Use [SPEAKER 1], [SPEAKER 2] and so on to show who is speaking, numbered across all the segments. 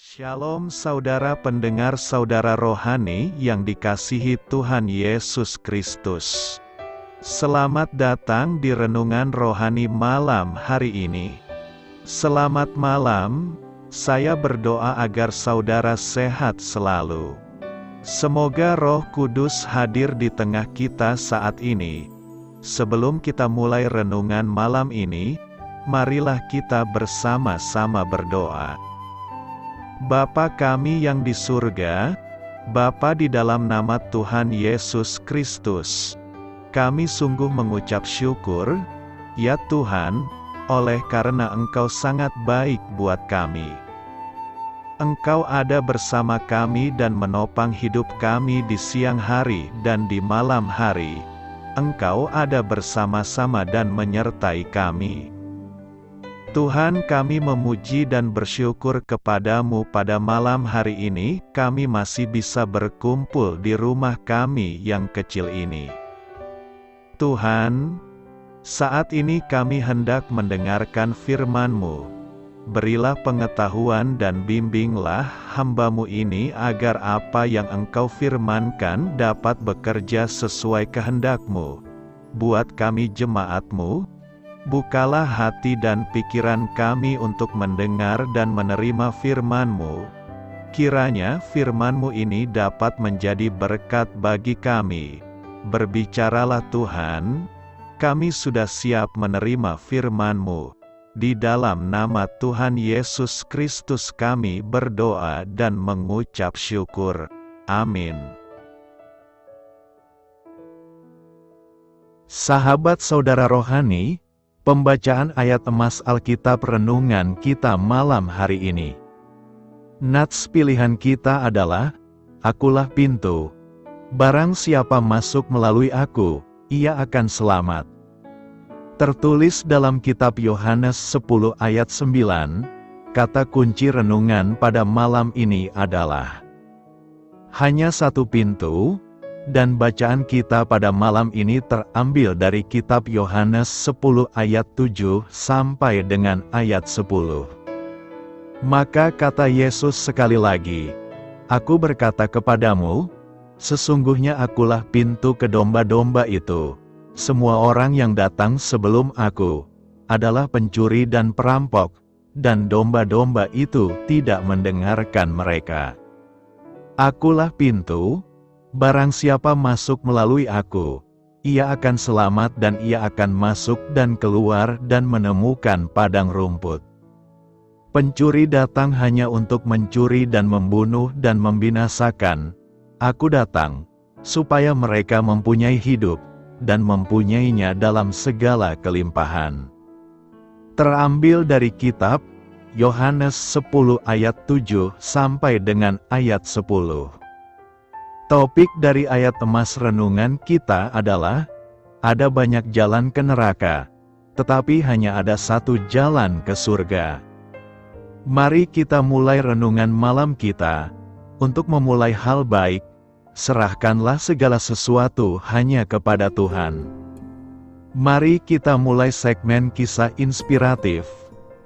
[SPEAKER 1] Shalom saudara pendengar saudara rohani yang dikasihi Tuhan Yesus Kristus. Selamat datang di Renungan Rohani malam hari ini. Selamat malam, saya berdoa agar saudara sehat selalu. Semoga Roh Kudus hadir di tengah kita saat ini. Sebelum kita mulai renungan malam ini, marilah kita bersama-sama berdoa. Bapa kami yang di surga, Bapa di dalam nama Tuhan Yesus Kristus, kami sungguh mengucap syukur, ya Tuhan, oleh karena Engkau sangat baik buat kami. Engkau ada bersama kami dan menopang hidup kami di siang hari dan di malam hari. Engkau ada bersama-sama dan menyertai kami. Tuhan, kami memuji dan bersyukur kepadamu pada malam hari ini, kami masih bisa berkumpul di rumah kami yang kecil ini. Tuhan, saat ini kami hendak mendengarkan firman-Mu. Berilah pengetahuan dan bimbinglah hamba-Mu ini agar apa yang Engkau firmankan dapat bekerja sesuai kehendak-Mu. Buat kami jemaat-Mu, bukalah hati dan pikiran kami untuk mendengar dan menerima firman-Mu. Kiranya firman-Mu ini dapat menjadi berkat bagi kami. Berbicaralah Tuhan, kami sudah siap menerima firman-Mu. Di dalam nama Tuhan Yesus Kristus kami berdoa dan mengucap syukur. Amin. Sahabat saudara rohani, pembacaan ayat emas Alkitab renungan kita malam hari ini. Nats pilihan kita adalah, Akulah pintu. Barang siapa masuk melalui aku, ia akan selamat. Tertulis dalam kitab Yohanes 10 ayat 9, kata kunci renungan pada malam ini adalah, hanya satu pintu. Dan bacaan kita pada malam ini terambil dari kitab Yohanes 10 ayat 7 sampai dengan ayat 10. Maka kata Yesus sekali lagi, Aku berkata kepadamu, sesungguhnya akulah pintu ke domba-domba itu. Semua orang yang datang sebelum aku adalah pencuri dan perampok, dan domba-domba itu tidak mendengarkan mereka. Akulah pintu. Barang siapa masuk melalui aku, ia akan selamat dan ia akan masuk dan keluar dan menemukan padang rumput. Pencuri datang hanya untuk mencuri dan membunuh dan membinasakan. Aku datang, supaya mereka mempunyai hidup, dan mempunyainya dalam segala kelimpahan. Terambil dari kitab Yohanes 10 ayat 7 sampai dengan ayat 10. Topik dari ayat emas renungan kita adalah, ada banyak jalan ke neraka, tetapi hanya ada satu jalan ke surga. Mari kita mulai renungan malam kita. Untuk memulai hal baik, serahkanlah segala sesuatu hanya kepada Tuhan. Mari kita mulai segmen kisah inspiratif.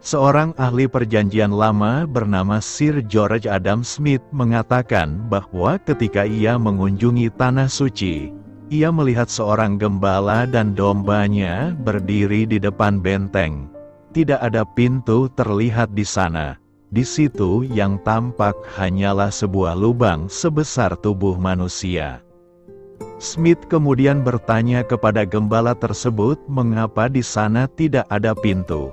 [SPEAKER 1] Seorang ahli perjanjian lama bernama Sir George Adam Smith mengatakan bahwa ketika ia mengunjungi Tanah Suci, ia melihat seorang gembala dan dombanya berdiri di depan benteng. Tidak ada pintu terlihat di sana. Di situ yang tampak hanyalah sebuah lubang sebesar tubuh manusia. Smith kemudian bertanya kepada gembala tersebut mengapa di sana tidak ada pintu.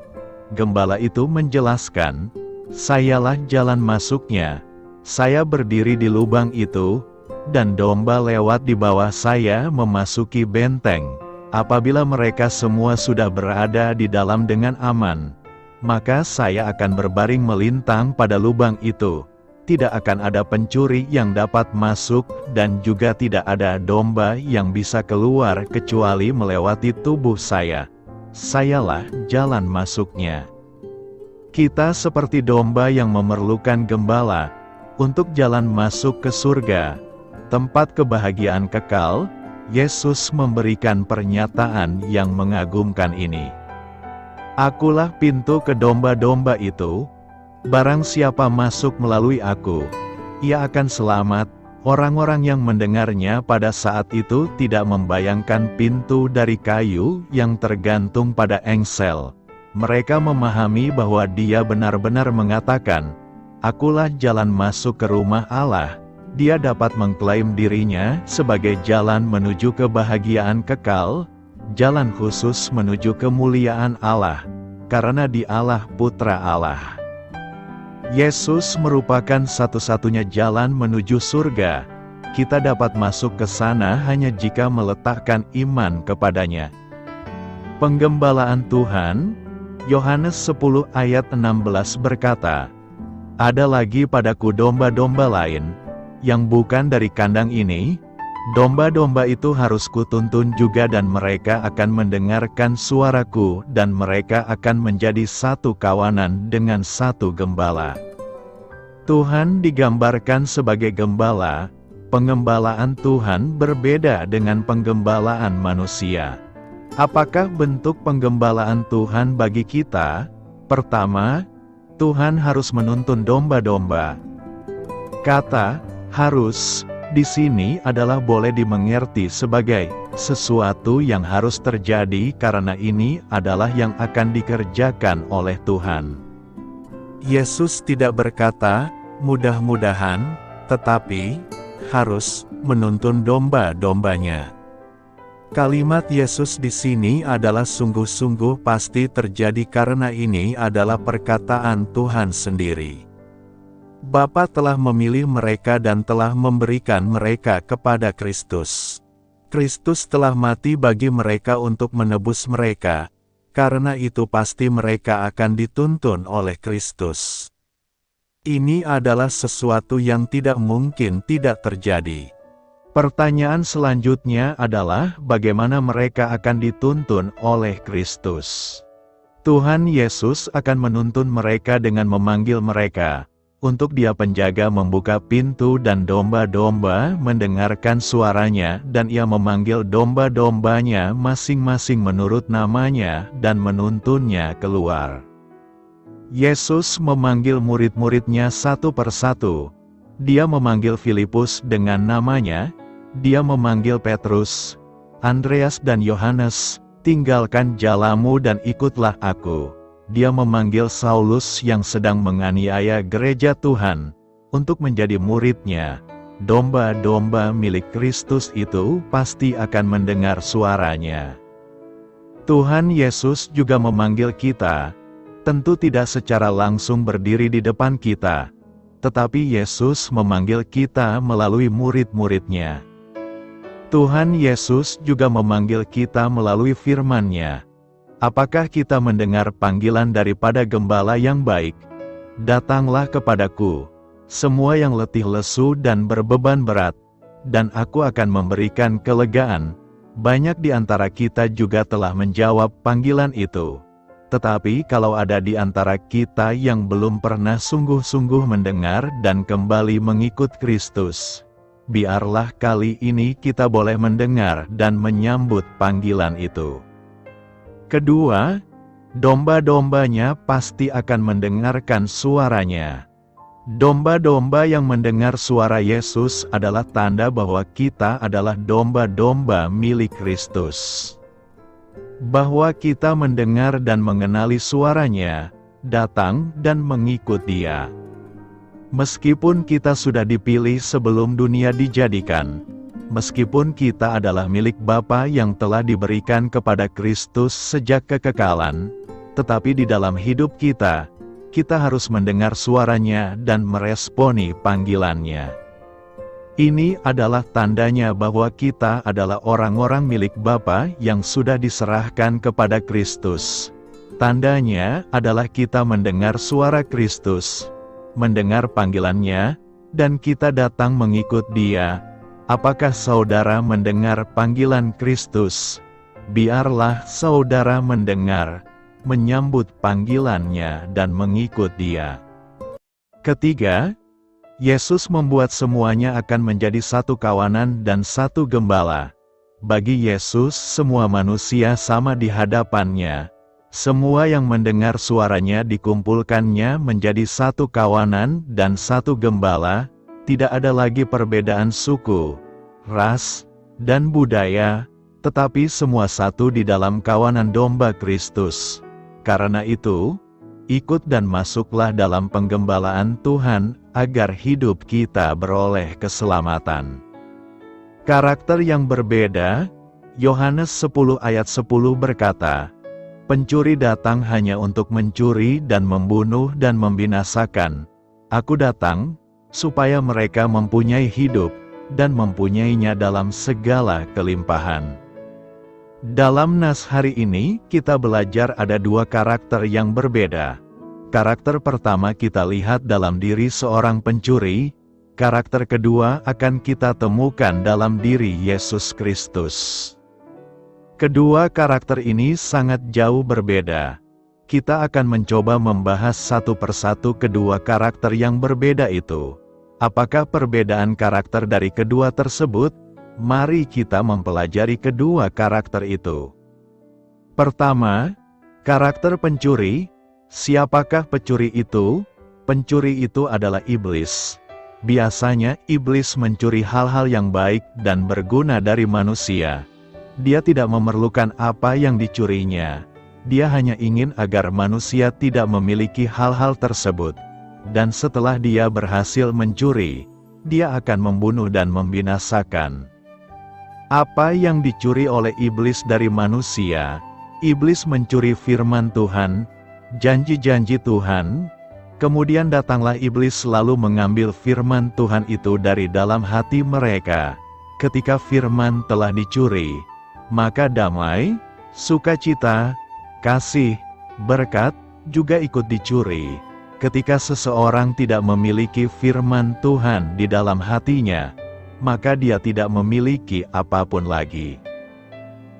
[SPEAKER 1] Gembala itu menjelaskan, sayalah jalan masuknya. Saya berdiri di lubang itu, dan domba lewat di bawah saya memasuki benteng. Apabila mereka semua sudah berada di dalam dengan aman, maka saya akan berbaring melintang pada lubang itu. Tidak akan ada pencuri yang dapat masuk, dan juga tidak ada domba yang bisa keluar kecuali melewati tubuh saya. Sayalah jalan masuknya. Kita seperti domba yang memerlukan gembala untuk jalan masuk ke surga, tempat kebahagiaan kekal. Yesus memberikan pernyataan yang mengagumkan ini. Akulah pintu ke domba-domba itu. Barang siapa masuk melalui aku, ia akan selamat. Orang-orang yang mendengarnya pada saat itu tidak membayangkan pintu dari kayu yang tergantung pada engsel. Mereka memahami bahwa dia benar-benar mengatakan, "Akulah jalan masuk ke rumah Allah." Dia dapat mengklaim dirinya sebagai jalan menuju kebahagiaan kekal, jalan khusus menuju kemuliaan Allah, karena Dialah Putra Allah. Yesus merupakan satu-satunya jalan menuju surga. Kita dapat masuk ke sana hanya jika meletakkan iman kepadanya. Penggembalaan Tuhan, Yohanes 10 ayat 16 berkata, "Ada lagi padaku domba-domba lain, yang bukan dari kandang ini. Domba-domba itu harus kutuntun juga dan mereka akan mendengarkan suaraku dan mereka akan menjadi satu kawanan dengan satu gembala." Tuhan digambarkan sebagai gembala. Pengembalaan Tuhan berbeda dengan penggembalaan manusia. Apakah bentuk penggembalaan Tuhan bagi kita? Pertama, Tuhan harus menuntun domba-domba. Kata "harus" di sini adalah boleh dimengerti sebagai sesuatu yang harus terjadi karena ini adalah yang akan dikerjakan oleh Tuhan. Yesus tidak berkata, "Mudah-mudahan," tetapi harus menuntun domba-dombanya. Kalimat Yesus di sini adalah sungguh-sungguh pasti terjadi karena ini adalah perkataan Tuhan sendiri. Bapa telah memilih mereka dan telah memberikan mereka kepada Kristus. Kristus telah mati bagi mereka untuk menebus mereka, karena itu pasti mereka akan dituntun oleh Kristus. Ini adalah sesuatu yang tidak mungkin tidak terjadi. Pertanyaan selanjutnya adalah bagaimana mereka akan dituntun oleh Kristus. Tuhan Yesus akan menuntun mereka dengan memanggil mereka. Untuk Dia penjaga membuka pintu dan domba-domba mendengarkan suaranya dan Ia memanggil domba-dombanya masing-masing menurut namanya dan menuntunnya keluar. Yesus memanggil murid-muridnya satu persatu. Dia memanggil Filipus dengan namanya. Dia memanggil Petrus, Andreas dan Yohanes, "Tinggalkan jalamu dan ikutlah aku." Dia memanggil Saulus yang sedang menganiaya gereja Tuhan, untuk menjadi muridnya. Domba-domba milik Kristus itu pasti akan mendengar suaranya. Tuhan Yesus juga memanggil kita, tentu tidak secara langsung berdiri di depan kita, tetapi Yesus memanggil kita melalui murid-muridnya. Tuhan Yesus juga memanggil kita melalui firman-Nya. Apakah kita mendengar panggilan daripada Gembala yang baik? "Datanglah kepadaku, semua yang letih lesu dan berbeban berat, dan aku akan memberikan kelegaan." Banyak di antara kita juga telah menjawab panggilan itu. Tetapi kalau ada di antara kita yang belum pernah sungguh-sungguh mendengar dan kembali mengikut Kristus, biarlah kali ini kita boleh mendengar dan menyambut panggilan itu. Kedua, domba-dombanya pasti akan mendengarkan suaranya. Domba-domba yang mendengar suara Yesus adalah tanda bahwa kita adalah domba-domba milik Kristus. Bahwa kita mendengar dan mengenali suaranya, datang dan mengikut Dia. Meskipun kita sudah dipilih sebelum dunia dijadikan, meskipun kita adalah milik Bapa yang telah diberikan kepada Kristus sejak kekekalan, tetapi di dalam hidup kita harus mendengar suaranya dan meresponi panggilannya. Ini adalah tandanya bahwa kita adalah orang-orang milik Bapa yang sudah diserahkan kepada Kristus. Tandanya adalah kita mendengar suara Kristus, mendengar panggilannya, dan kita datang mengikut Dia. Apakah saudara mendengar panggilan Kristus? Biarlah saudara mendengar, menyambut panggilannya dan mengikut Dia. Ketiga, Yesus membuat semuanya akan menjadi satu kawanan dan satu gembala. Bagi Yesus semua manusia sama di hadapan-Nya. Semua yang mendengar suaranya dikumpulkannya menjadi satu kawanan dan satu gembala, tidak ada lagi perbedaan suku, ras, dan budaya, tetapi semua satu di dalam kawanan domba Kristus. Karena itu, ikut dan masuklah dalam penggembalaan Tuhan, agar hidup kita beroleh keselamatan. Karakter yang berbeda, Yohanes 10 ayat 10 berkata, "Pencuri datang hanya untuk mencuri dan membunuh dan membinasakan. Aku datang, supaya mereka mempunyai hidup, dan mempunyainya dalam segala kelimpahan." Dalam nas hari ini, kita belajar ada dua karakter yang berbeda. Karakter pertama kita lihat dalam diri seorang pencuri, karakter kedua akan kita temukan dalam diri Yesus Kristus. Kedua karakter ini sangat jauh berbeda. Kita akan mencoba membahas satu persatu kedua karakter yang berbeda itu. Apakah perbedaan karakter dari kedua tersebut? Mari kita mempelajari kedua karakter itu. Pertama, karakter pencuri. Siapakah pencuri itu? Pencuri itu adalah iblis. Biasanya iblis mencuri hal-hal yang baik dan berguna dari manusia. Dia tidak memerlukan apa yang dicurinya. Dia hanya ingin agar manusia tidak memiliki hal-hal tersebut. Dan setelah dia berhasil mencuri, dia akan membunuh dan membinasakan. Apa yang dicuri oleh iblis dari manusia? Iblis mencuri firman Tuhan, janji-janji Tuhan. Kemudian datanglah iblis lalu mengambil firman Tuhan itu dari dalam hati mereka. Ketika firman telah dicuri, maka damai, sukacita, kasih, berkat, juga ikut dicuri. Ketika seseorang tidak memiliki firman Tuhan di dalam hatinya, maka dia tidak memiliki apapun lagi.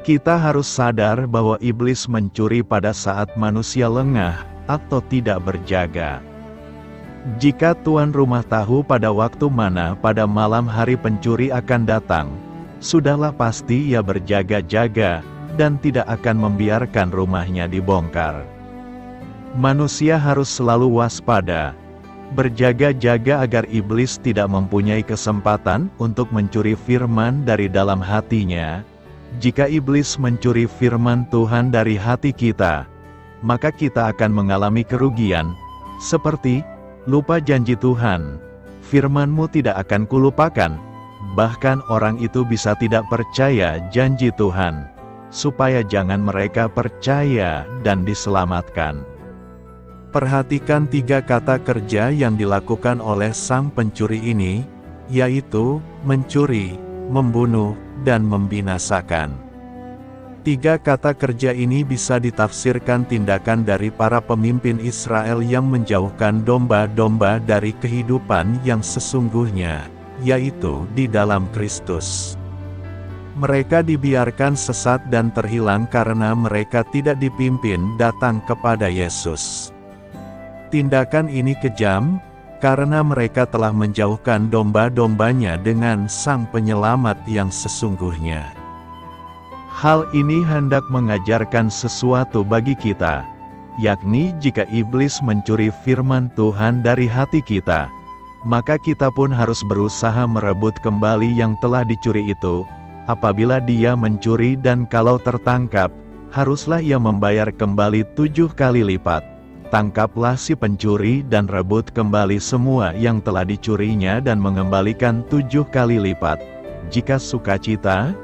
[SPEAKER 1] Kita harus sadar bahwa iblis mencuri pada saat manusia lengah atau tidak berjaga. Jika tuan rumah tahu pada waktu mana pada malam hari pencuri akan datang, sudahlah pasti ia berjaga-jaga, dan tidak akan membiarkan rumahnya dibongkar. Manusia harus selalu waspada, berjaga-jaga agar iblis tidak mempunyai kesempatan untuk mencuri firman dari dalam hatinya. Jika iblis mencuri firman Tuhan dari hati kita, maka kita akan mengalami kerugian, seperti, lupa janji Tuhan, firman-Mu tidak akan kulupakan. Bahkan orang itu bisa tidak percaya janji Tuhan, supaya jangan mereka percaya dan diselamatkan. Perhatikan tiga kata kerja yang dilakukan oleh sang pencuri ini, yaitu mencuri, membunuh, dan membinasakan. Tiga kata kerja ini bisa ditafsirkan tindakan dari para pemimpin Israel yang menjauhkan domba-domba dari kehidupan yang sesungguhnya, yaitu di dalam Kristus. Mereka dibiarkan sesat dan terhilang karena mereka tidak dipimpin datang kepada Yesus. Tindakan ini kejam, karena mereka telah menjauhkan domba-dombanya dengan Sang Penyelamat yang sesungguhnya. Hal ini hendak mengajarkan sesuatu bagi kita, yakni jika iblis mencuri firman Tuhan dari hati kita, maka kita pun harus berusaha merebut kembali yang telah dicuri itu. Apabila dia mencuri dan kalau tertangkap, haruslah ia membayar kembali 7 kali lipat. Tangkaplah si pencuri dan rebut kembali semua yang telah dicurinya dan mengembalikan 7 kali lipat. Jika sukacita,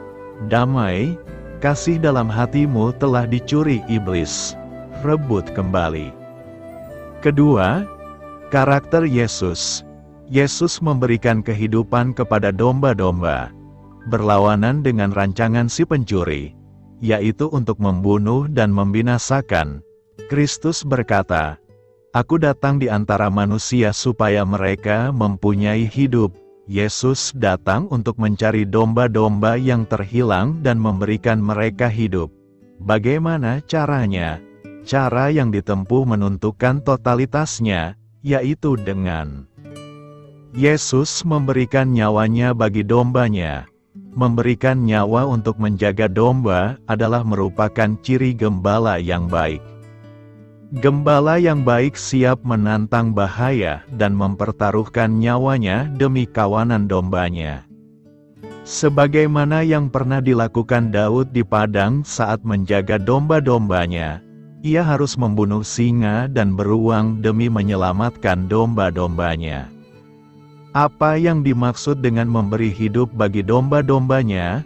[SPEAKER 1] damai, kasih dalam hatimu telah dicuri iblis, rebut kembali. Kedua, karakter Yesus. Yesus memberikan kehidupan kepada domba-domba, berlawanan dengan rancangan si pencuri, yaitu untuk membunuh dan membinasakan. Kristus berkata, "Aku datang di antara manusia supaya mereka mempunyai hidup." Yesus datang untuk mencari domba-domba yang terhilang dan memberikan mereka hidup. Bagaimana caranya? Cara yang ditempuh menentukan totalitasnya, yaitu dengan Yesus memberikan nyawanya bagi dombanya. Memberikan nyawa untuk menjaga domba adalah merupakan ciri gembala yang baik. Gembala yang baik siap menantang bahaya dan mempertaruhkan nyawanya demi kawanan dombanya. Sebagaimana yang pernah dilakukan Daud di padang saat menjaga domba-dombanya, ia harus membunuh singa dan beruang demi menyelamatkan domba-dombanya. Apa yang dimaksud dengan memberi hidup bagi domba-dombanya?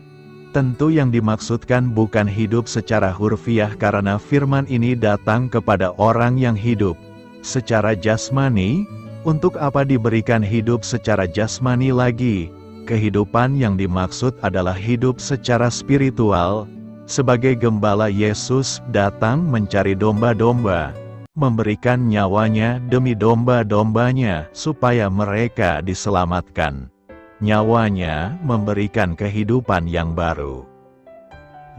[SPEAKER 1] Tentu yang dimaksudkan bukan hidup secara hurfiah, karena firman ini datang kepada orang yang hidup secara jasmani. Untuk apa diberikan hidup secara jasmani lagi? Kehidupan yang dimaksud adalah hidup secara spiritual. Sebagai gembala, Yesus datang mencari domba-domba, memberikan nyawanya demi domba-dombanya supaya mereka diselamatkan. Nyawanya memberikan kehidupan yang baru.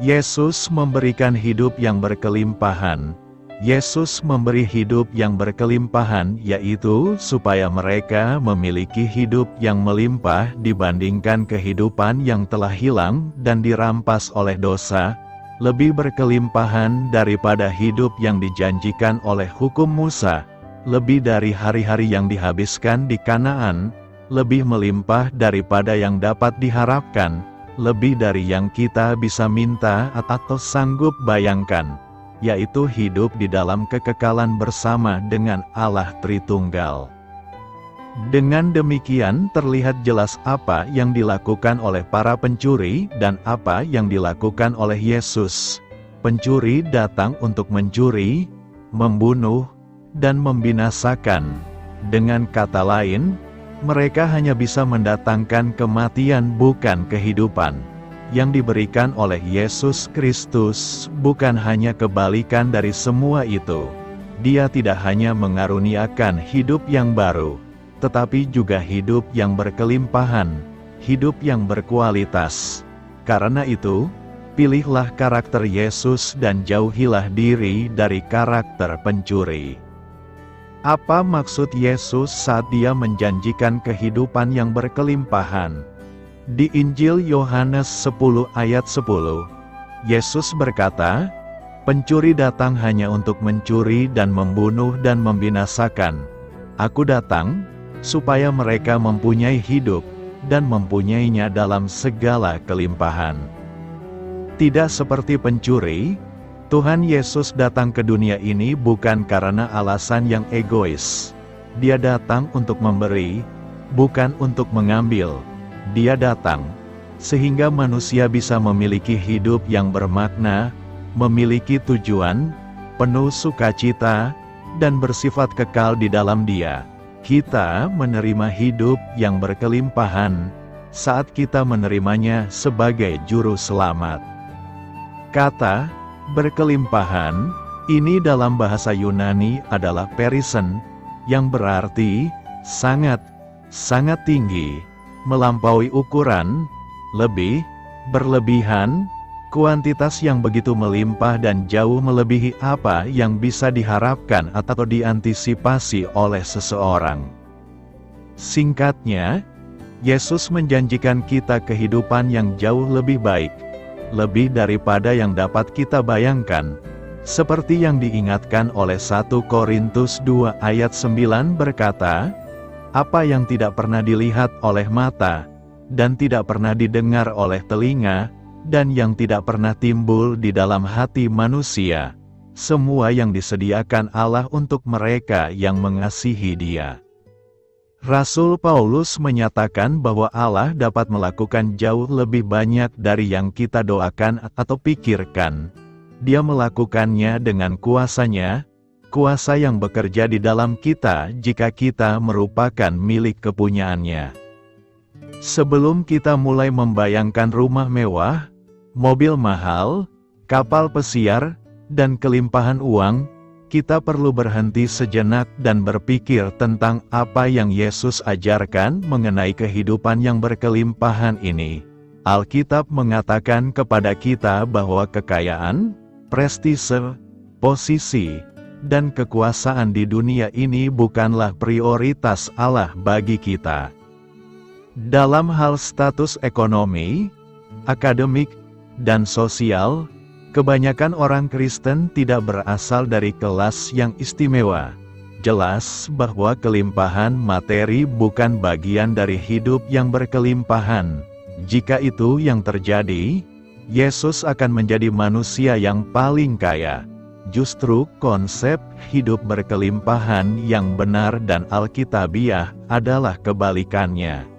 [SPEAKER 1] Yesus memberikan hidup yang berkelimpahan. Yesus memberi hidup yang berkelimpahan, yaitu supaya mereka memiliki hidup yang melimpah dibandingkan kehidupan yang telah hilang dan dirampas oleh dosa, lebih berkelimpahan daripada hidup yang dijanjikan oleh hukum Musa, lebih dari hari-hari yang dihabiskan di Kanaan, lebih melimpah daripada yang dapat diharapkan, lebih dari yang kita bisa minta atau sanggup bayangkan, yaitu hidup di dalam kekekalan bersama dengan Allah Tritunggal. Dengan demikian terlihat jelas apa yang dilakukan oleh para pencuri dan apa yang dilakukan oleh Yesus. Pencuri datang untuk mencuri, membunuh, dan membinasakan. Dengan kata lain, mereka hanya bisa mendatangkan kematian, bukan kehidupan. Yang diberikan oleh Yesus Kristus bukan hanya kebalikan dari semua itu. Dia tidak hanya mengaruniakan hidup yang baru, tetapi juga hidup yang berkelimpahan, hidup yang berkualitas. Karena itu, pilihlah karakter Yesus dan jauhilah diri dari karakter pencuri. Apa maksud Yesus saat dia menjanjikan kehidupan yang berkelimpahan? Di Injil Yohanes 10 ayat 10, Yesus berkata, "Pencuri datang hanya untuk mencuri dan membunuh dan membinasakan. Aku datang, supaya mereka mempunyai hidup, dan mempunyainya dalam segala kelimpahan." Tidak seperti pencuri, Tuhan Yesus datang ke dunia ini bukan karena alasan yang egois. Dia datang untuk memberi, bukan untuk mengambil. Dia datang sehingga manusia bisa memiliki hidup yang bermakna, memiliki tujuan, penuh sukacita, dan bersifat kekal di dalam Dia. Kita menerima hidup yang berkelimpahan saat kita menerimanya sebagai juru selamat. Kata berkelimpahan ini dalam bahasa Yunani adalah perisen, yang berarti sangat, sangat tinggi, melampaui ukuran, lebih, berlebihan, kuantitas yang begitu melimpah dan jauh melebihi apa yang bisa diharapkan atau diantisipasi oleh seseorang. Singkatnya, Yesus menjanjikan kita kehidupan yang jauh lebih baik, lebih daripada yang dapat kita bayangkan. Seperti yang diingatkan oleh 1 Korintus 2 ayat 9 berkata, "Apa yang tidak pernah dilihat oleh mata, dan tidak pernah didengar oleh telinga, dan yang tidak pernah timbul di dalam hati manusia, semua yang disediakan Allah untuk mereka yang mengasihi Dia." Rasul Paulus menyatakan bahwa Allah dapat melakukan jauh lebih banyak dari yang kita doakan atau pikirkan. Dia melakukannya dengan kuasa-Nya, kuasa yang bekerja di dalam kita jika kita merupakan milik kepunyaan-Nya. Sebelum kita mulai membayangkan rumah mewah, mobil mahal, kapal pesiar, dan kelimpahan uang, kita perlu berhenti sejenak dan berpikir tentang apa yang Yesus ajarkan mengenai kehidupan yang berkelimpahan ini. Alkitab mengatakan kepada kita bahwa kekayaan, prestise, posisi, dan kekuasaan di dunia ini bukanlah prioritas Allah bagi kita. Dalam hal status ekonomi, akademik, dan sosial, Kebanyakan orang Kristen tidak berasal dari kelas yang istimewa. Jelas bahwa kelimpahan materi bukan bagian dari hidup yang berkelimpahan. Jika itu yang terjadi, Yesus akan menjadi manusia yang paling kaya. Justru konsep hidup berkelimpahan yang benar dan alkitabiah adalah kebalikannya.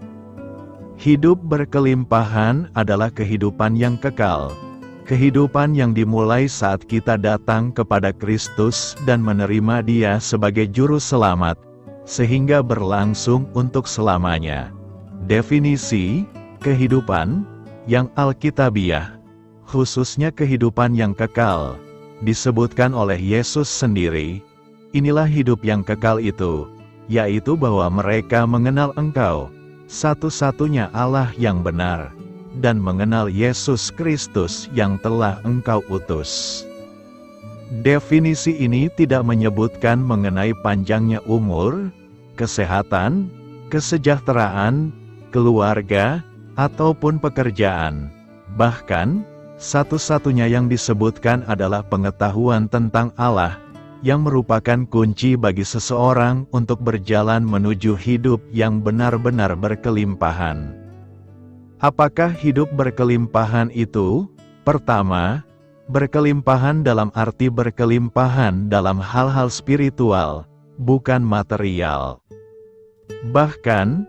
[SPEAKER 1] Hidup berkelimpahan adalah kehidupan yang kekal. Kehidupan yang dimulai saat kita datang kepada Kristus dan menerima Dia sebagai Juru Selamat, sehingga berlangsung untuk selamanya. Definisi kehidupan yang alkitabiah, khususnya kehidupan yang kekal, disebutkan oleh Yesus sendiri. Inilah hidup yang kekal itu, yaitu bahwa mereka mengenal Engkau, satu-satunya Allah yang benar, dan mengenal Yesus Kristus yang telah Engkau utus. Definisi ini tidak menyebutkan mengenai panjangnya umur, kesehatan, kesejahteraan, keluarga, ataupun pekerjaan. Bahkan, satu-satunya yang disebutkan adalah pengetahuan tentang Allah, yang merupakan kunci bagi seseorang untuk berjalan menuju hidup yang benar-benar berkelimpahan. Apakah hidup berkelimpahan itu? Pertama, berkelimpahan dalam arti berkelimpahan dalam hal-hal spiritual, bukan material. Bahkan,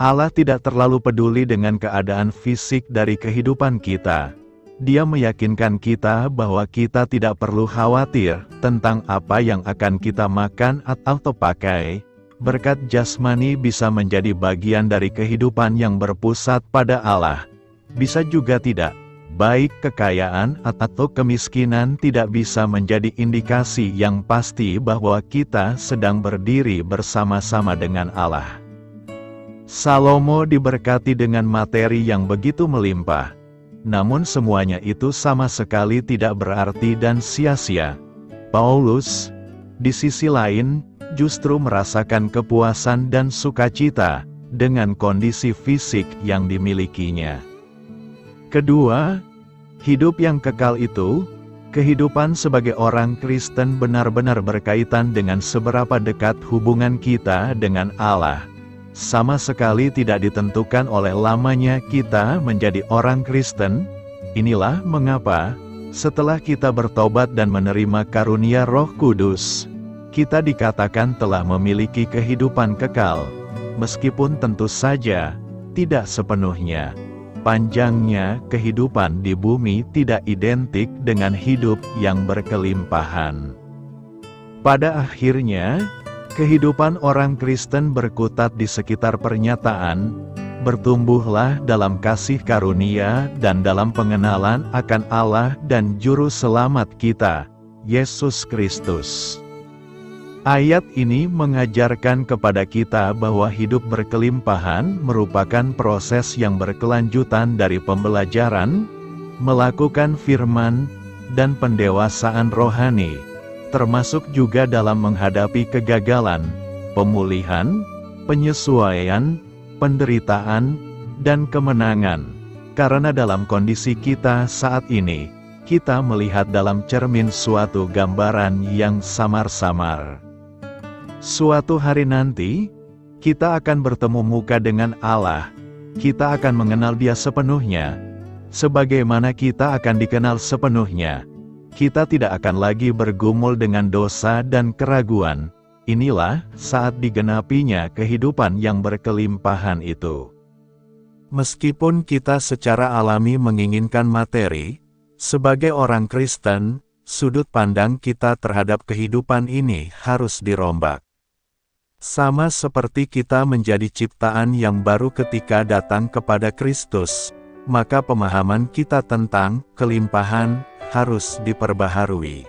[SPEAKER 1] Allah tidak terlalu peduli dengan keadaan fisik dari kehidupan kita. Dia meyakinkan kita bahwa kita tidak perlu khawatir tentang apa yang akan kita makan atau pakai. Berkat jasmani bisa menjadi bagian dari kehidupan yang berpusat pada Allah. Bisa juga tidak. Baik kekayaan atau kemiskinan tidak bisa menjadi indikasi yang pasti bahwa kita sedang berdiri bersama-sama dengan Allah. Salomo diberkati dengan materi yang begitu melimpah. Namun semuanya itu sama sekali tidak berarti dan sia-sia. Paulus, di sisi lain, justru merasakan kepuasan dan sukacita dengan kondisi fisik yang dimilikinya. Kedua, hidup yang kekal itu, kehidupan sebagai orang Kristen benar-benar berkaitan dengan seberapa dekat hubungan kita dengan Allah. Sama sekali tidak ditentukan oleh lamanya kita menjadi orang Kristen. Inilah mengapa, setelah kita bertobat dan menerima karunia Roh Kudus, kita dikatakan telah memiliki kehidupan kekal, meskipun tentu saja tidak sepenuhnya. Panjangnya kehidupan di bumi tidak identik dengan hidup yang berkelimpahan. Pada akhirnya, kehidupan orang Kristen berkutat di sekitar pernyataan, bertumbuhlah dalam kasih karunia dan dalam pengenalan akan Allah dan Juru Selamat kita, Yesus Kristus. Ayat ini mengajarkan kepada kita bahwa hidup berkelimpahan merupakan proses yang berkelanjutan dari pembelajaran, melakukan firman, dan pendewasaan rohani, termasuk juga dalam menghadapi kegagalan, pemulihan, penyesuaian, penderitaan, dan kemenangan. Karena dalam kondisi kita saat ini, kita melihat dalam cermin suatu gambaran yang samar-samar. Suatu hari nanti, kita akan bertemu muka dengan Allah. Kita akan mengenal Dia sepenuhnya. Sebagaimana kita akan dikenal sepenuhnya, kita tidak akan lagi bergumul dengan dosa dan keraguan. Inilah saat digenapinya kehidupan yang berkelimpahan itu. Meskipun kita secara alami menginginkan materi, sebagai orang Kristen, sudut pandang kita terhadap kehidupan ini harus dirombak. Sama seperti kita menjadi ciptaan yang baru ketika datang kepada Kristus, maka pemahaman kita tentang kelimpahan harus diperbaharui.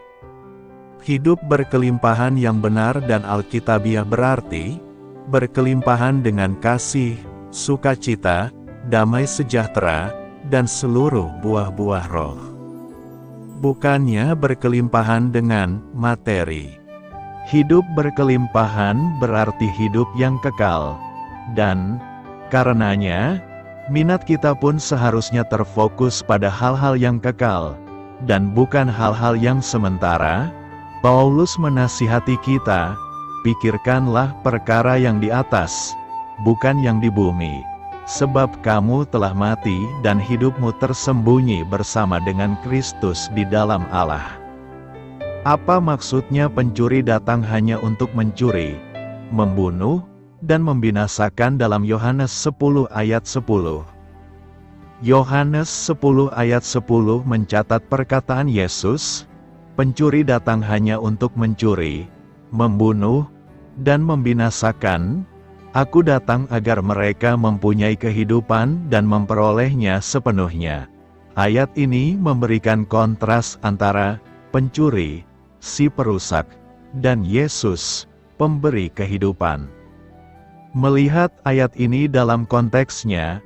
[SPEAKER 1] Hidup berkelimpahan yang benar dan alkitabiah berarti berkelimpahan dengan kasih, sukacita, damai sejahtera, dan seluruh buah-buah roh. Bukannya berkelimpahan dengan materi. Hidup berkelimpahan berarti hidup yang kekal, dan karenanya, minat kita pun seharusnya terfokus pada hal-hal yang kekal, dan bukan hal-hal yang sementara, Paulus menasihati kita, pikirkanlah perkara yang di atas, bukan yang di bumi. Sebab kamu telah mati dan hidupmu tersembunyi bersama dengan Kristus di dalam Allah. Apa maksudnya pencuri datang hanya untuk mencuri, membunuh, dan membinasakan dalam Yohanes 10 ayat 10? Yohanes 10 ayat 10 mencatat perkataan Yesus, pencuri datang hanya untuk mencuri, membunuh, dan membinasakan. Aku datang agar mereka mempunyai kehidupan dan memperolehnya sepenuhnya. Ayat ini memberikan kontras antara pencuri, si perusak, dan Yesus, pemberi kehidupan. Melihat ayat ini dalam konteksnya,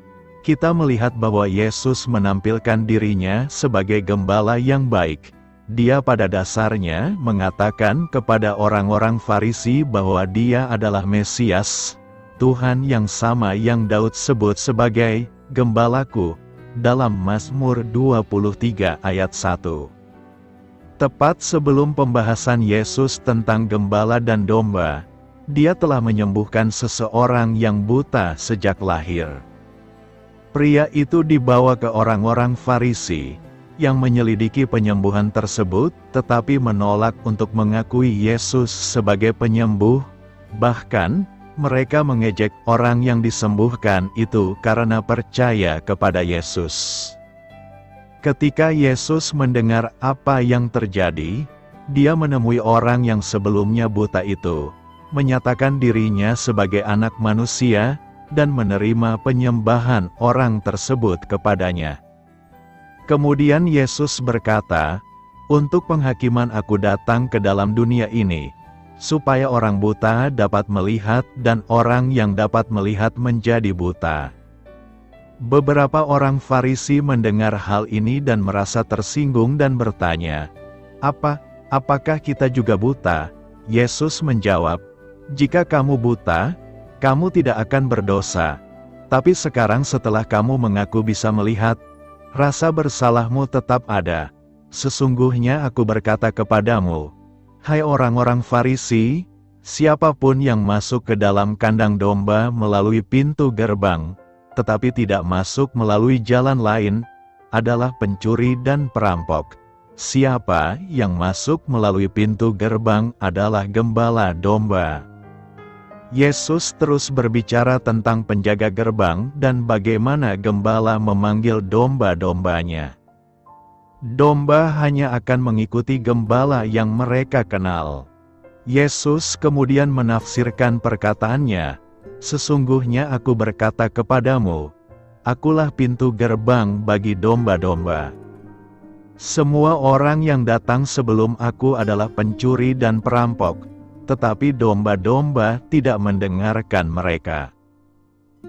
[SPEAKER 1] kita melihat bahwa Yesus menampilkan dirinya sebagai gembala yang baik. Dia pada dasarnya mengatakan kepada orang-orang Farisi bahwa dia adalah Mesias, Tuhan yang sama yang Daud sebut sebagai gembalaku dalam Mazmur 23 ayat 1. Tepat sebelum pembahasan Yesus tentang gembala dan domba, dia telah menyembuhkan seseorang yang buta sejak lahir. Pria itu dibawa ke orang-orang Farisi yang menyelidiki penyembuhan tersebut, tetapi menolak untuk mengakui Yesus sebagai penyembuh. Bahkan mereka mengejek orang yang disembuhkan itu karena percaya kepada Yesus. Ketika Yesus mendengar apa yang terjadi, dia menemui orang yang sebelumnya buta itu, menyatakan dirinya sebagai anak manusia, dan menerima penyembahan orang tersebut kepadanya. Kemudian Yesus berkata, "Untuk penghakiman aku datang ke dalam dunia ini, supaya orang buta dapat melihat dan orang yang dapat melihat menjadi buta." Beberapa orang Farisi mendengar hal ini dan merasa tersinggung dan bertanya, Apakah kita juga buta?" Yesus menjawab, "Jika kamu buta, kamu tidak akan berdosa. Tapi sekarang setelah kamu mengaku bisa melihat, rasa bersalahmu tetap ada. Sesungguhnya aku berkata kepadamu, hai orang-orang Farisi, siapapun yang masuk ke dalam kandang domba melalui pintu gerbang, tetapi tidak masuk melalui jalan lain, adalah pencuri dan perampok. Siapa yang masuk melalui pintu gerbang adalah gembala domba." Yesus terus berbicara tentang penjaga gerbang dan bagaimana gembala memanggil domba-dombanya. Domba hanya akan mengikuti gembala yang mereka kenal. Yesus kemudian menafsirkan perkataannya, "Sesungguhnya aku berkata kepadamu, akulah pintu gerbang bagi domba-domba. Semua orang yang datang sebelum aku adalah pencuri dan perampok, tetapi domba-domba tidak mendengarkan mereka.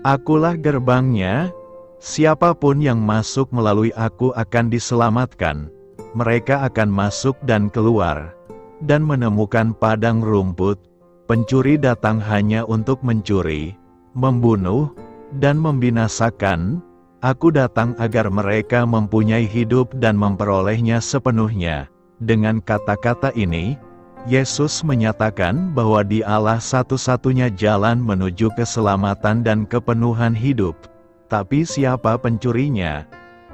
[SPEAKER 1] Akulah gerbangnya. Siapapun yang masuk melalui aku akan diselamatkan. Mereka akan masuk dan keluar, dan menemukan padang rumput. Pencuri datang hanya untuk mencuri, membunuh, dan membinasakan. Aku datang agar mereka mempunyai hidup dan memperolehnya sepenuhnya." Dengan kata-kata ini, Yesus menyatakan bahwa Dialah satu-satunya jalan menuju keselamatan dan kepenuhan hidup. Tapi siapa pencurinya?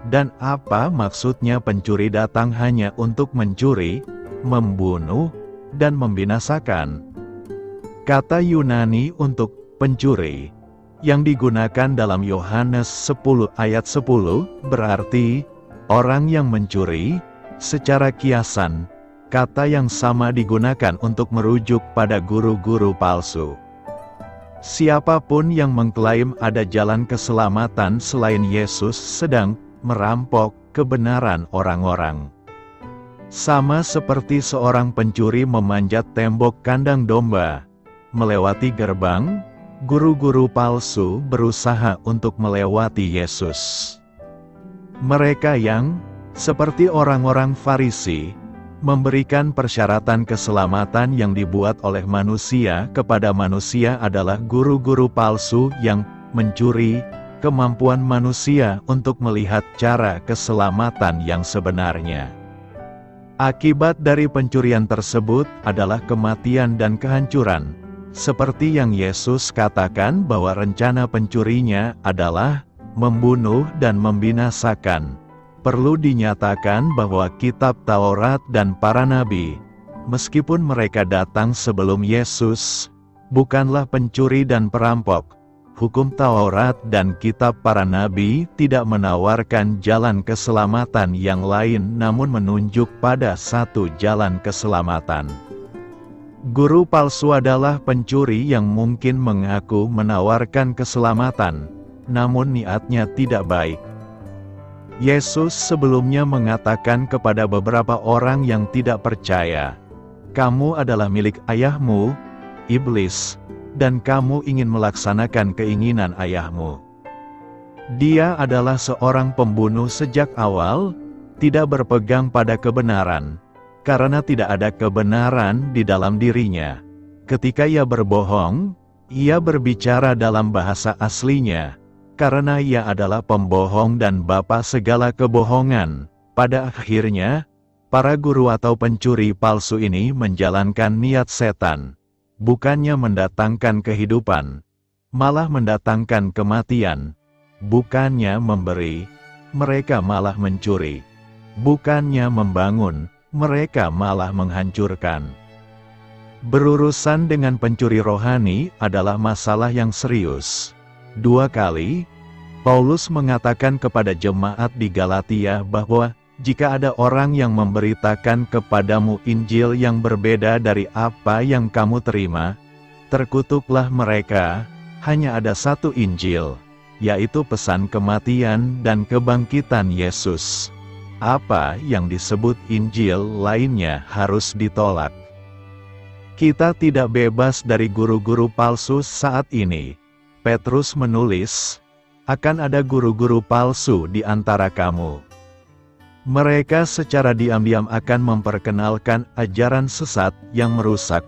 [SPEAKER 1] Dan apa maksudnya pencuri datang hanya untuk mencuri, membunuh, dan membinasakan? Kata Yunani untuk pencuri yang digunakan dalam Yohanes 10 ayat 10 berarti orang yang mencuri. Secara kiasan, kata yang sama digunakan untuk merujuk pada guru-guru palsu. Siapapun yang mengklaim ada jalan keselamatan selain Yesus sedang merampok kebenaran orang-orang. Sama seperti seorang pencuri memanjat tembok kandang domba, melewati gerbang, guru-guru palsu berusaha untuk melewati Yesus. Mereka yang, seperti orang-orang Farisi, memberikan persyaratan keselamatan yang dibuat oleh manusia kepada manusia adalah guru-guru palsu yang mencuri kemampuan manusia untuk melihat cara keselamatan yang sebenarnya. Akibat dari pencurian tersebut adalah kematian dan kehancuran. Seperti yang Yesus katakan bahwa rencana pencurinya adalah membunuh dan membinasakan. Perlu dinyatakan bahwa kitab Taurat dan para nabi, meskipun mereka datang sebelum Yesus, bukanlah pencuri dan perampok. Hukum Taurat dan kitab para nabi tidak menawarkan jalan keselamatan yang lain, namun menunjuk pada satu jalan keselamatan. Guru palsu adalah pencuri yang mungkin mengaku menawarkan keselamatan, namun niatnya tidak baik. Yesus sebelumnya mengatakan kepada beberapa orang yang tidak percaya, "Kamu adalah milik ayahmu, iblis, dan kamu ingin melaksanakan keinginan ayahmu." Dia adalah seorang pembunuh sejak awal, tidak berpegang pada kebenaran, karena tidak ada kebenaran di dalam dirinya. Ketika ia berbohong, ia berbicara dalam bahasa aslinya, karena ia adalah pembohong dan bapa segala kebohongan. Pada akhirnya, para guru atau pencuri palsu ini menjalankan niat setan. Bukannya mendatangkan kehidupan, malah mendatangkan kematian. Bukannya memberi, mereka malah mencuri. Bukannya membangun, mereka malah menghancurkan. Berurusan dengan pencuri rohani adalah masalah yang serius. 2 kali, Paulus mengatakan kepada jemaat di Galatia bahwa jika ada orang yang memberitakan kepadamu Injil yang berbeda dari apa yang kamu terima, terkutuklah mereka. Hanya ada satu Injil, yaitu pesan kematian dan kebangkitan Yesus. Apa yang disebut Injil lainnya harus ditolak. Kita tidak bebas dari guru-guru palsu saat ini. Petrus menulis, akan ada guru-guru palsu di antara kamu. Mereka secara diam-diam akan memperkenalkan ajaran sesat yang merusak,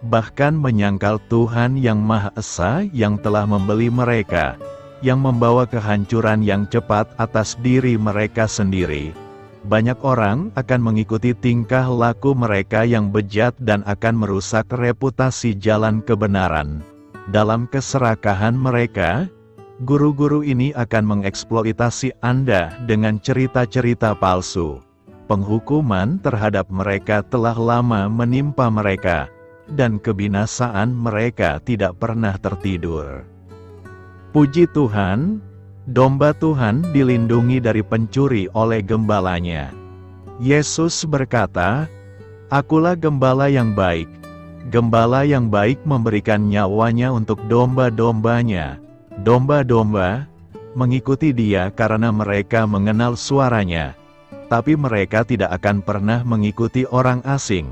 [SPEAKER 1] bahkan menyangkal Tuhan yang Maha Esa yang telah membeli mereka, yang membawa kehancuran yang cepat atas diri mereka sendiri. Banyak orang akan mengikuti tingkah laku mereka yang bejat dan akan merusak reputasi jalan kebenaran. Dalam keserakahan mereka, guru-guru ini akan mengeksploitasi Anda dengan cerita-cerita palsu. Penghukuman terhadap mereka telah lama menimpa mereka, dan kebinasaan mereka tidak pernah tertidur. Puji Tuhan, domba Tuhan dilindungi dari pencuri oleh gembalanya. Yesus berkata, "Akulah gembala yang baik. Gembala yang baik memberikan nyawanya untuk domba-dombanya. Domba-domba mengikuti Dia karena mereka mengenal suaranya. Tapi mereka tidak akan pernah mengikuti orang asing.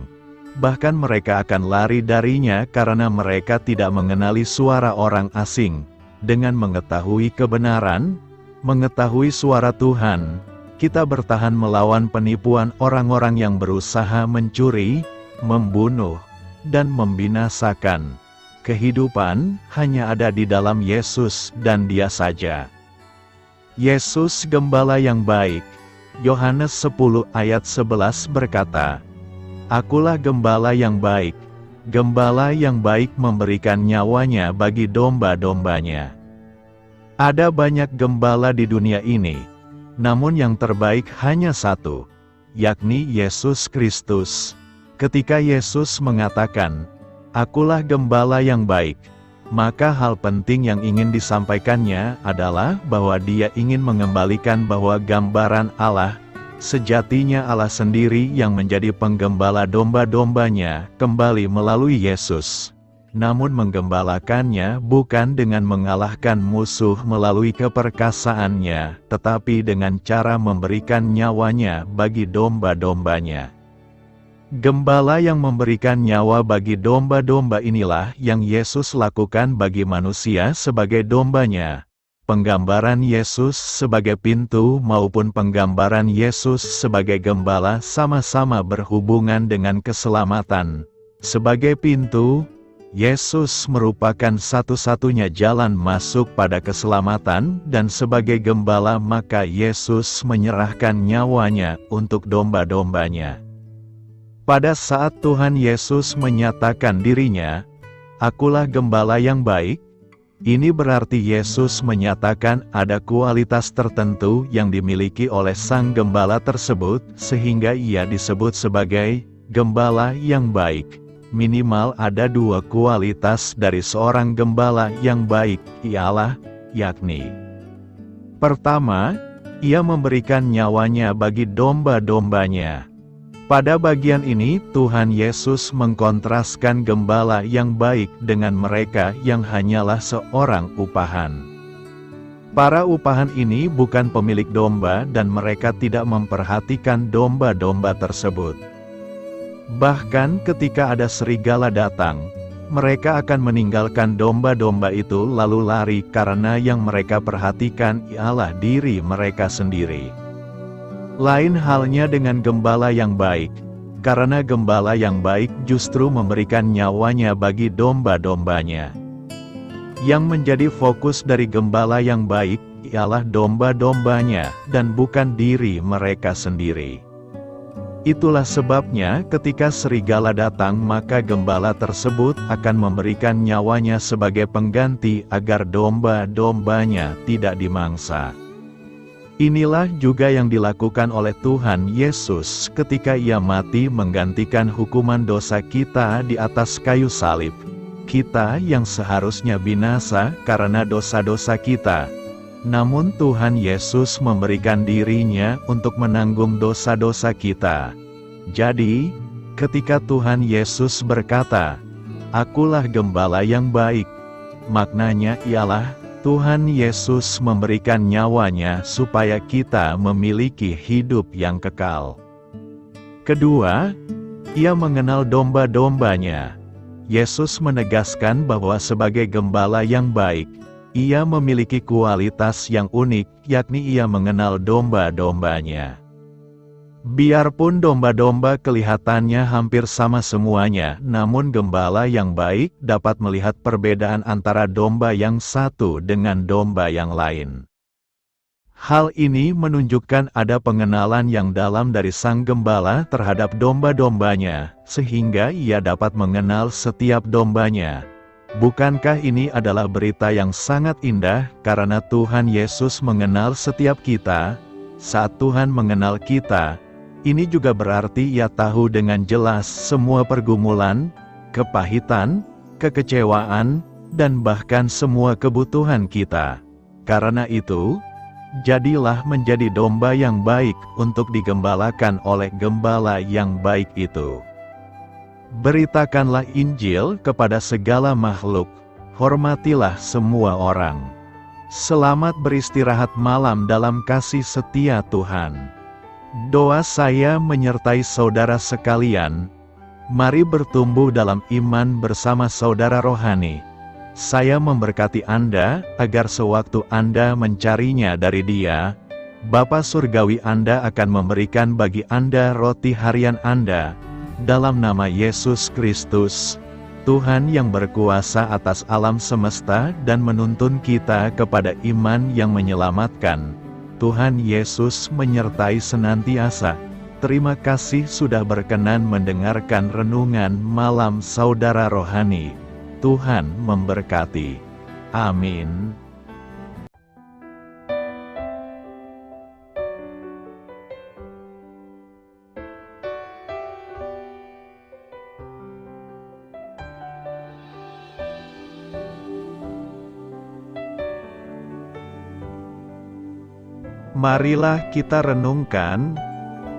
[SPEAKER 1] Bahkan mereka akan lari darinya karena mereka tidak mengenali suara orang asing." Dengan mengetahui kebenaran, mengetahui suara Tuhan, kita bertahan melawan penipuan orang-orang yang berusaha mencuri, membunuh, dan membinasakan. Kehidupan hanya ada di dalam Yesus dan Dia saja. Yesus gembala yang baik. Yohanes 10 ayat 11 berkata, "Akulah gembala yang baik. Gembala yang baik memberikan nyawanya bagi domba-dombanya." Ada banyak gembala di dunia ini, namun yang terbaik hanya satu, yakni Yesus Kristus. Ketika Yesus mengatakan, "Akulah gembala yang baik," maka hal penting yang ingin disampaikannya adalah bahwa Dia ingin mengembalikan bahwa gambaran Allah, sejatinya Allah sendiri yang menjadi penggembala domba-dombanya, kembali melalui Yesus. Namun menggembalakannya bukan dengan mengalahkan musuh melalui keperkasaannya, tetapi dengan cara memberikan nyawanya bagi domba-dombanya. Gembala yang memberikan nyawa bagi domba-domba inilah yang Yesus lakukan bagi manusia sebagai dombanya. Penggambaran Yesus sebagai pintu maupun penggambaran Yesus sebagai gembala sama-sama berhubungan dengan keselamatan. Sebagai pintu, Yesus merupakan satu-satunya jalan masuk pada keselamatan, dan sebagai gembala maka Yesus menyerahkan nyawanya untuk domba-dombanya. Pada saat Tuhan Yesus menyatakan dirinya, "Akulah gembala yang baik," ini berarti Yesus menyatakan ada kualitas tertentu yang dimiliki oleh sang gembala tersebut, sehingga ia disebut sebagai gembala yang baik. Minimal ada dua kualitas dari seorang gembala yang baik, ialah, yakni: pertama, ia memberikan nyawanya bagi domba-dombanya. Pada bagian ini, Tuhan Yesus mengkontraskan gembala yang baik dengan mereka yang hanyalah seorang upahan. Para upahan ini bukan pemilik domba dan mereka tidak memperhatikan domba-domba tersebut. Bahkan ketika ada serigala datang, mereka akan meninggalkan domba-domba itu lalu lari karena yang mereka perhatikan ialah diri mereka sendiri. Lain halnya dengan gembala yang baik, karena gembala yang baik justru memberikan nyawanya bagi domba-dombanya. Yang menjadi fokus dari gembala yang baik ialah domba-dombanya dan bukan diri mereka sendiri. Itulah sebabnya ketika serigala datang maka gembala tersebut akan memberikan nyawanya sebagai pengganti agar domba-dombanya tidak dimangsa. Inilah juga yang dilakukan oleh Tuhan Yesus ketika Ia mati menggantikan hukuman dosa kita di atas kayu salib. Kita yang seharusnya binasa karena dosa-dosa kita. Namun Tuhan Yesus memberikan dirinya untuk menanggung dosa-dosa kita. Jadi, ketika Tuhan Yesus berkata, "Akulah gembala yang baik," maknanya ialah Tuhan Yesus memberikan nyawanya supaya kita memiliki hidup yang kekal. Kedua, Ia mengenal domba-dombanya. Yesus menegaskan bahwa sebagai gembala yang baik, Ia memiliki kualitas yang unik, yakni Ia mengenal domba-dombanya. Biarpun domba-domba kelihatannya hampir sama semuanya, namun gembala yang baik dapat melihat perbedaan antara domba yang satu dengan domba yang lain. Hal ini menunjukkan ada pengenalan yang dalam dari sang gembala terhadap domba-dombanya, sehingga ia dapat mengenal setiap dombanya. Bukankah ini adalah berita yang sangat indah, karena Tuhan Yesus mengenal setiap kita? Saat Tuhan mengenal kita, ini juga berarti Ia tahu dengan jelas semua pergumulan, kepahitan, kekecewaan, dan bahkan semua kebutuhan kita. Karena itu, jadilah menjadi domba yang baik untuk digembalakan oleh gembala yang baik itu. Beritakanlah Injil kepada segala makhluk, hormatilah semua orang. Selamat beristirahat malam dalam kasih setia Tuhan. Doa saya menyertai saudara sekalian. Mari bertumbuh dalam iman bersama saudara rohani. Saya memberkati Anda, agar sewaktu Anda mencarinya dari Dia, Bapa Surgawi Anda akan memberikan bagi Anda roti harian Anda. Dalam nama Yesus Kristus, Tuhan yang berkuasa atas alam semesta dan menuntun kita kepada iman yang menyelamatkan. Tuhan Yesus menyertai senantiasa. Terima kasih sudah berkenan mendengarkan renungan malam saudara rohani. Tuhan memberkati. Amin. Marilah kita renungkan,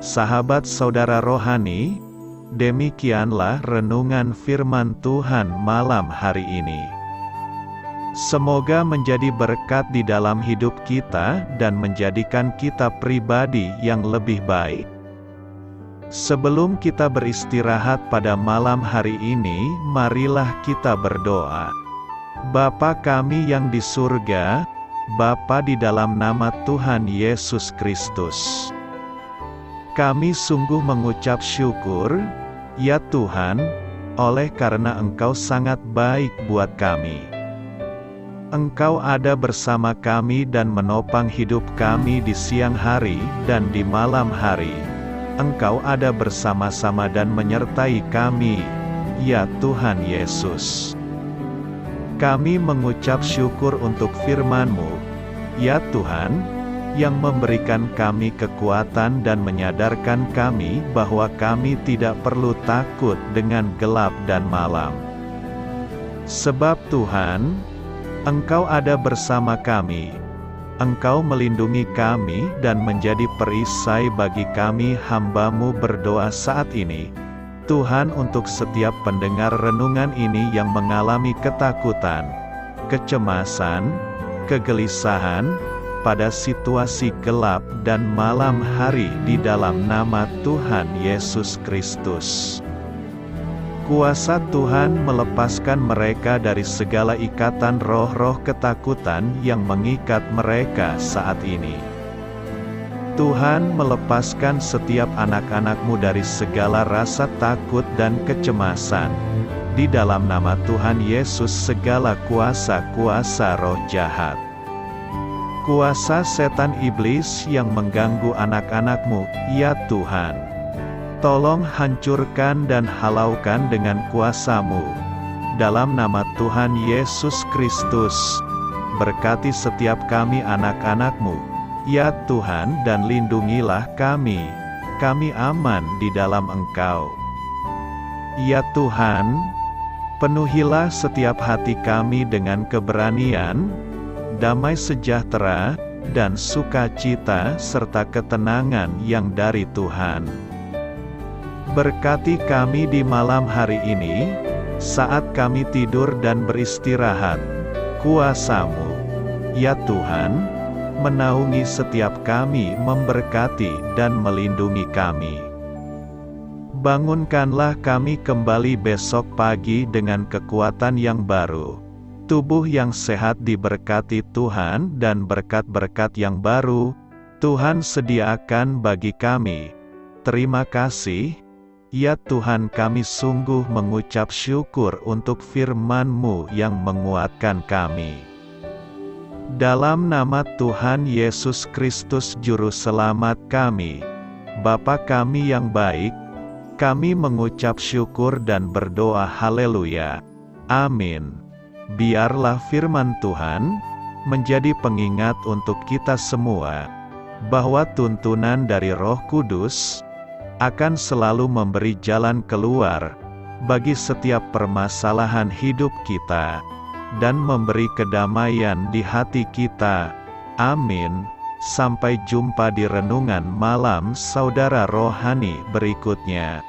[SPEAKER 1] sahabat saudara rohani, demikianlah renungan firman Tuhan malam hari ini. Semoga menjadi berkat di dalam hidup kita dan menjadikan kita pribadi yang lebih baik. Sebelum kita beristirahat pada malam hari ini, marilah kita berdoa. Bapa kami yang di surga, Bapa di dalam nama Tuhan Yesus Kristus, kami sungguh mengucap syukur, ya Tuhan, oleh karena Engkau sangat baik buat kami. Engkau ada bersama kami dan menopang hidup kami di siang hari dan di malam hari. Engkau ada bersama-sama dan menyertai kami, ya Tuhan Yesus. Kami mengucap syukur untuk firman-Mu, ya Tuhan, yang memberikan kami kekuatan dan menyadarkan kami bahwa kami tidak perlu takut dengan gelap dan malam. Sebab Tuhan, Engkau ada bersama kami. Engkau melindungi kami dan menjadi perisai bagi kami hamba-Mu berdoa saat ini. Tuhan, untuk setiap pendengar renungan ini yang mengalami ketakutan, kecemasan, kegelisahan, pada situasi gelap dan malam hari di dalam nama Tuhan Yesus Kristus. Kuasa Tuhan melepaskan mereka dari segala ikatan roh-roh ketakutan yang mengikat mereka saat ini. Tuhan melepaskan setiap anak-anak-Mu dari segala rasa takut dan kecemasan. Di dalam nama Tuhan Yesus segala kuasa-kuasa roh jahat, kuasa setan iblis yang mengganggu anak-anak-Mu, ya Tuhan, tolong hancurkan dan halaukan dengan kuasa-Mu. Dalam nama Tuhan Yesus Kristus, berkati setiap kami anak-anak-Mu, ya Tuhan, dan lindungilah kami. Kami aman di dalam Engkau. Ya Tuhan, penuhilah setiap hati kami dengan keberanian, damai sejahtera, dan sukacita serta ketenangan yang dari Tuhan. Berkati kami di malam hari ini, saat kami tidur dan beristirahat. Kuasa-Mu, ya Tuhan, menaungi setiap kami, memberkati dan melindungi kami. Bangunkanlah kami kembali besok pagi dengan kekuatan yang baru. Tubuh yang sehat diberkati Tuhan dan berkat-berkat yang baru, Tuhan sediakan bagi kami. Terima kasih, ya Tuhan, kami sungguh mengucap syukur untuk firman-Mu yang menguatkan kami. Dalam nama Tuhan Yesus Kristus Juru Selamat kami, Bapa kami yang baik, kami mengucap syukur dan berdoa haleluya. Amin. Biarlah firman Tuhan menjadi pengingat untuk kita semua, bahwa tuntunan dari Roh Kudus akan selalu memberi jalan keluar bagi setiap permasalahan hidup kita, dan memberi kedamaian di hati kita. Amin. Sampai jumpa di renungan malam saudara rohani berikutnya.